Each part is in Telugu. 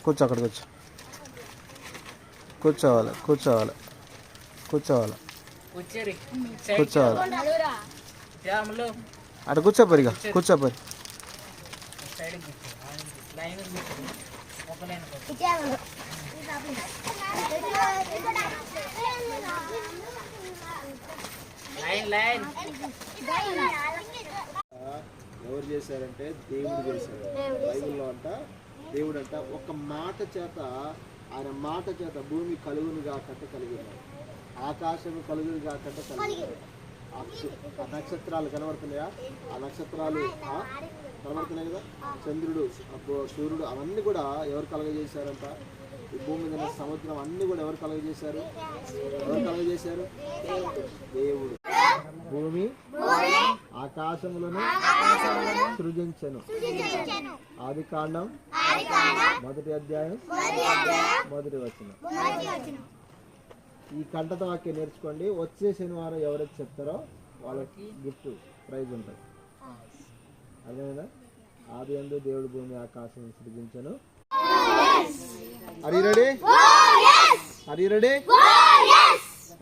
కూర్చో, అక్కడ కూర్చో. కూర్చోవాలి, కూర్చోవాలి, కూర్చోవాలి, కూర్చోవాలి. అటు కూర్చోపోరు, ఇక కూర్చోపోరు. ఎవరు చేశారంటే దేవుడు చేశారు. బైబిల్లో అంట దేవుడు అంట ఒక మాట చేత, ఆయన మాట చేత భూమి కలుగును కాకంట కలిగింది, ఆకాశము కలుగును కాకంట కలిగింది. ఆ నక్షత్రాలు కనబడుతున్నాయా? ఆ నక్షత్రాలు కనబడుతున్నాయి కదా, చంద్రుడు, సూర్యుడు, అవన్నీ కూడా ఎవరు కలగజేశారంట? ఈ భూమి మీద సముద్రం అన్ని కూడా ఎవరు కలగజేశారు? ఎవరు కలగజేశారు? దేవుడు. భూమి ఆకాశములను సృజించెను. ఆది కాండం 1వ అధ్యాయం 1వ వచనం. ఈ కంటత వాక్యం నేర్చుకోండి. వచ్చే శనివారం ఎవరైతే చెప్తారో వాళ్ళకి గిఫ్ట్ ప్రైజ్ ఉంటుంది. అదేనా? ఆది యందు దేవుడు భూమి ఆకాశం సృజించెను. Are you ready? Are you ready?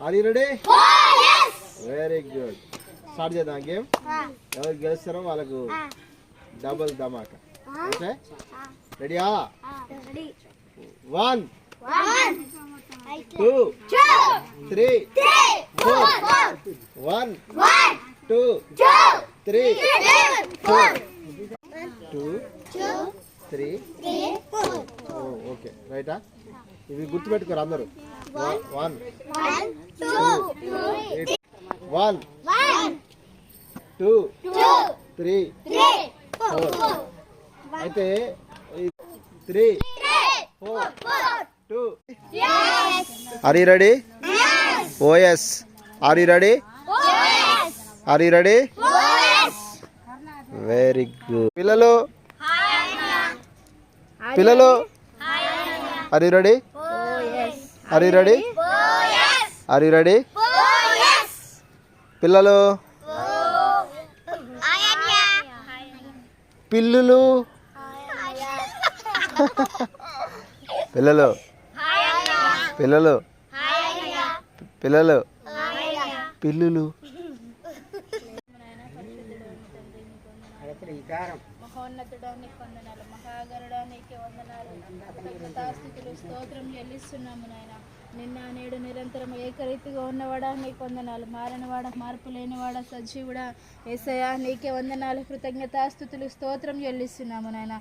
Are you ready? Very good. Start చేద్దాం గేమ్. ఎవరు గెలుస్తారో వాళ్ళకు డబుల్ ధమాకా. ఓకే, రెడీయా? 1 2 3 4 1 2 3 4 2 3 4. ఓకే, రైటా? ఇవి గుర్తుపెట్టుకోరు అందరూ. 1 2 3 4. అయితే 3 4 2. Are you ready? Oh yes. Are you ready? Are you ready? Very good. పిల్లలు, పిల్లలు, are you ready? Are you ready? Are you ready? పిల్లలు, పిల్లులు, పిల్లలు, పిల్లలు, పిల్లలు, పిల్లులు. మహోన్నతుడానికి వందనాలు, మహాగరుడానికి వందనాలు, కృతజ్ఞతాస్తుతులు స్తోత్రం చెల్లిస్తున్నాము నాయన. నిన్న నేడు నిరంతరం ఏకరీతిగా ఉన్నవాడా నీకు వందనాలు, మారనివాడ మార్పు లేనివాడ సజీవుడా యేసయ్యా నీకే వందనాలు, కృతజ్ఞతాస్తుతులు స్తోత్రం చెల్లిస్తున్నాము నాయన.